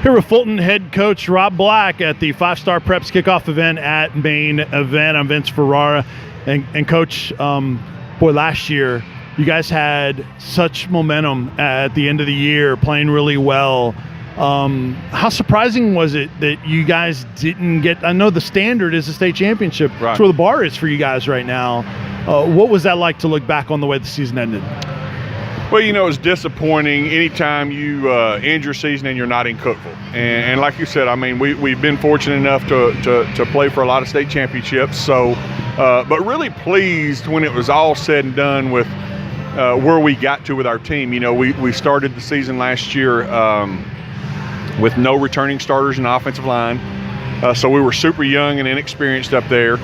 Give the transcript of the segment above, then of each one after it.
Here with Fulton head coach Rob Black at the 5-Star Preps Kickoff event at Main Event. I'm Vince Ferrara. And Coach, last year you guys had such momentum at the end of the year, playing really well. How surprising was it that you guys didn't get – I know the standard is the state championship. Right. That's where the bar is for you guys right now. What was that like to look back on the way the season ended? Well, it's disappointing anytime you end your season and you're not in Cookeville. And like you said, I mean, we've been fortunate enough to play for a lot of state championships. So, but really pleased when it was all said and done with where we got to with our team. We started the season last year with no returning starters in the offensive line. So we were super young and inexperienced up there.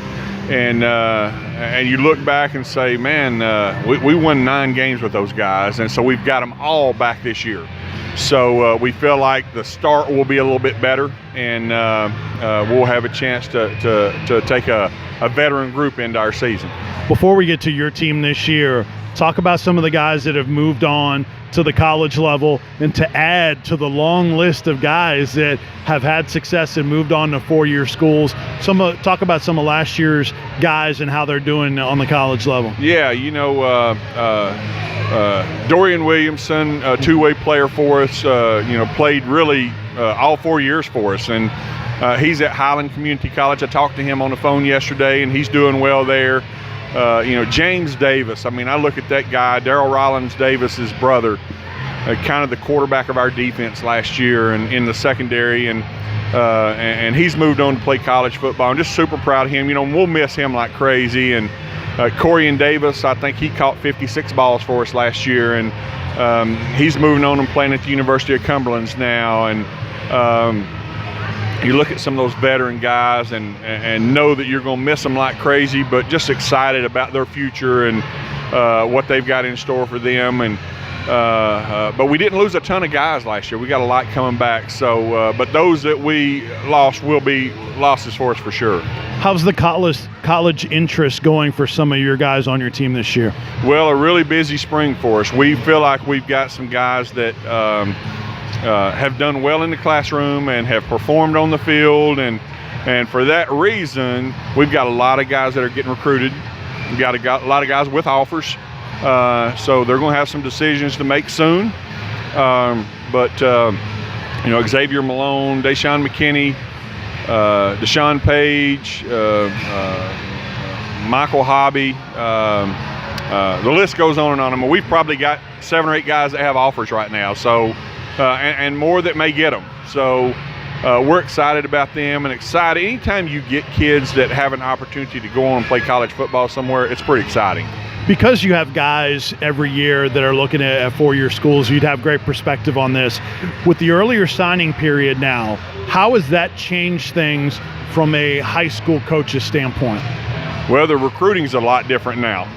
And you look back and say, man, we won 9 games with those guys, and so we've got them all back this year. So we feel like the start will be a little bit better, and we'll have a chance to take a veteran group into our season. Before we get to your team this year, talk about some of the guys that have moved on to the college level and to add to the long list of guys that have had success and moved on to 4-year schools. Talk about some of last year's guys and how they're doing on the college level. Yeah, Dorian Williamson, a two-way player for us, played really all 4 years for us. And he's at Highland Community College. I talked to him on the phone yesterday, and he's doing well there. James Davis, I mean, I look at that guy, Darrell Rollins Davis's brother, kind of the quarterback of our defense last year and in the secondary, and he's moved on to play college football. I'm just super proud of him. We'll miss him like crazy. And Corian Davis, I think he caught 56 balls for us last year, and he's moving on and playing at the University of Cumberland now. And you look at some of those veteran guys and know that you're going to miss them like crazy, but just excited about their future and what they've got in store for them. And but we didn't lose a ton of guys last year. We got a lot coming back. So, but those that we lost will be losses for us for sure. How's the college interest going for some of your guys on your team this year? Well, a really busy spring for us. We feel like we've got some guys that have done well in the classroom and have performed on the field, and for that reason, we've got a lot of guys that are getting recruited. We've got a lot of guys with offers, so they're going to have some decisions to make soon. But Xavier Malone, Deshaun McKinney, Deshaun Page, Michael Hobby, the list goes on and on. I mean, we've probably got 7 or 8 guys that have offers right now. So. And more that may get them. So we're excited about them and excited. Anytime you get kids that have an opportunity to go on and play college football somewhere, it's pretty exciting. Because you have guys every year that are looking at 4-year schools, you'd have great perspective on this. With the earlier signing period now, how has that changed things from a high school coach's standpoint? Well, the recruiting's a lot different now.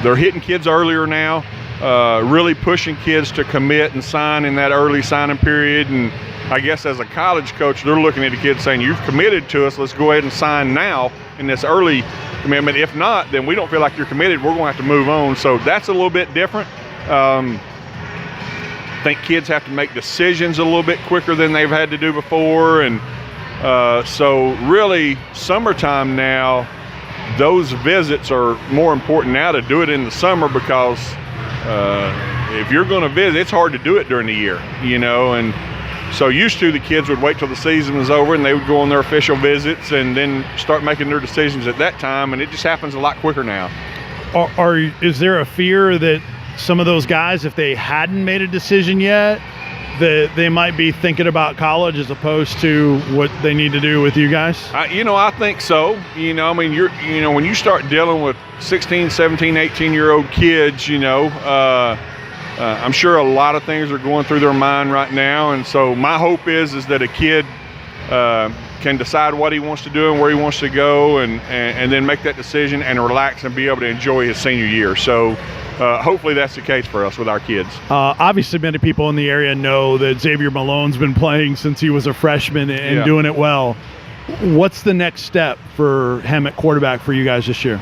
They're hitting kids earlier now. Really pushing kids to commit and sign in that early signing period. And I guess as a college coach, they're looking at the kids saying, you've committed to us, let's go ahead and sign now in this early commitment. If not, then we don't feel like you're committed, we're going to have to move on. So that's a little bit different. I think kids have to make decisions a little bit quicker than they've had to do before. And so really summertime now, those visits are more important now to do it in the summer, because if you're going to visit, it's hard to do it during the year, and so used to the kids would wait till the season was over and they would go on their official visits and then start making their decisions at that time, and it just happens a lot quicker now. Is there a fear that some of those guys, if they hadn't made a decision yet, that they might be thinking about college as opposed to what they need to do with you guys? I think so. When you start dealing with 16, 17, 18-year-old kids, I'm sure a lot of things are going through their mind right now. And so my hope is that a kid can decide what he wants to do and where he wants to go, and then make that decision and relax and be able to enjoy his senior year. So hopefully that's the case for us with our kids. Obviously, many people in the area know that Xavier Malone's been playing since he was a freshman and doing it well. What's the next step for him at quarterback for you guys this year?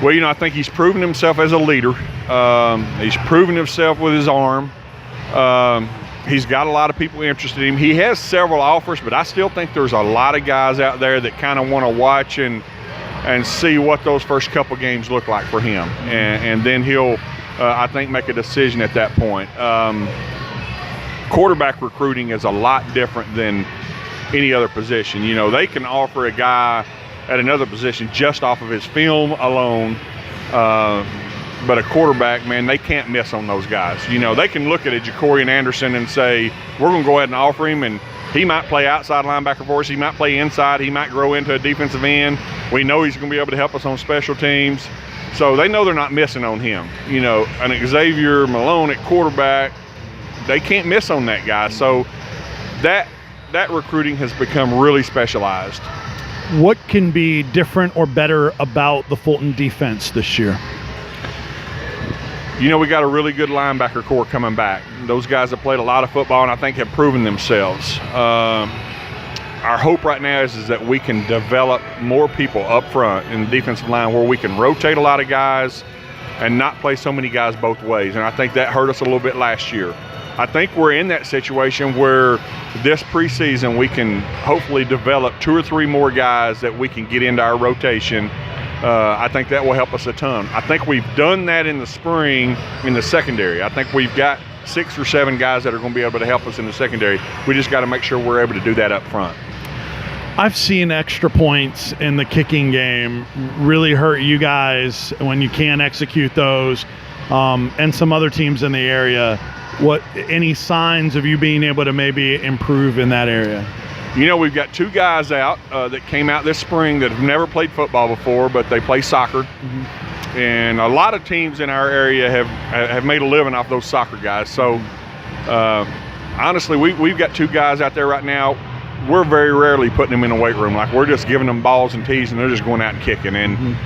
Well, I think he's proven himself as a leader. He's proven himself with his arm. He's got a lot of people interested in him. He has several offers, but I still think there's a lot of guys out there that kind of want to watch and see what those first couple games look like for him. And then he'll, I think, make a decision at that point. Quarterback recruiting is a lot different than any other position. You know, they can offer a guy at another position just off of his film alone. But a quarterback, man, they can't miss on those guys. You know, they can look at a Jacorian Anderson and say, we're going to go ahead and offer him, and he might play outside linebacker for us. He might play inside. He might grow into a defensive end. We know he's going to be able to help us on special teams. So they know they're not missing on him. You know, an Xavier Malone at quarterback, they can't miss on that guy. So that recruiting has become really specialized. What can be different or better about the Fulton defense this year? You know, we got a really good linebacker core coming back. Those guys have played a lot of football and I think have proven themselves. Our hope right now is that we can develop more people up front in the defensive line where we can rotate a lot of guys and not play so many guys both ways. And I think that hurt us a little bit last year. I think we're in that situation where this preseason we can hopefully develop 2 or 3 more guys that we can get into our rotation. I think that will help us a ton. I think we've done that in the spring in the secondary. I think we've got 6 or 7 guys that are going to be able to help us in the secondary. We just got to make sure we're able to do that up front. I've seen extra points in the kicking game really hurt you guys when you can't execute those, and some other teams in the area. Any signs of you being able to maybe improve in that area? You know, we've got 2 guys out that came out this spring that have never played football before, but they play soccer. Mm-hmm. And a lot of teams in our area have made a living off those soccer guys. So, honestly, we've got 2 guys out there right now. We're very rarely putting them in a weight room. Like, we're just giving them balls and tees, and they're just going out and kicking. And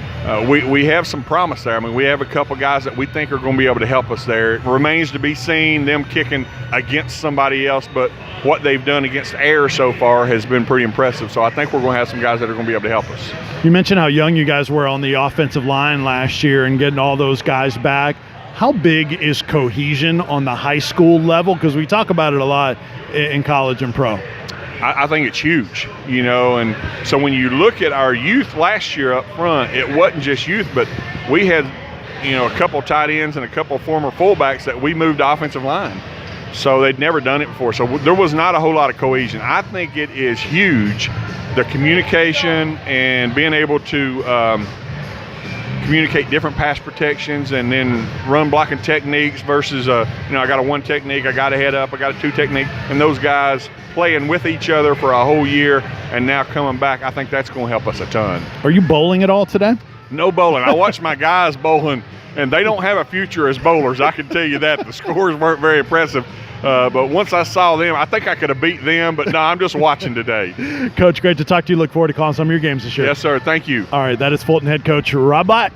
we have some promise there. I mean, we have a couple guys that we think are going to be able to help us there. It remains to be seen them kicking against somebody else, but what they've done against air so far has been pretty impressive. So I think we're going to have some guys that are going to be able to help us. You mentioned how young you guys were on the offensive line last year and getting all those guys back. How big is cohesion on the high school level? Because we talk about it a lot in college and pro. I think it's huge, you know, and so when you look at our youth last year up front, it wasn't just youth, but we had, you know, a couple tight ends and a couple former fullbacks that we moved to offensive line. So they'd never done it before. So there was not a whole lot of cohesion. I think it is huge, the communication and being able to communicate different pass protections and then run blocking techniques versus, you know, I got a 1 technique, I got a head up, I got a 2 technique, and those guys playing with each other for a whole year and now coming back, I think that's going to help us a ton. Are you bowling at all today? No bowling. I watched my guys bowling, and they don't have a future as bowlers. I can tell you that. The scores weren't very impressive. But once I saw them, I think I could have beat them, but no, I'm just watching today. Coach, great to talk to you. Look forward to calling some of your games this year. Yes, sir. Thank you. All right, that is Fulton head coach Rob Black.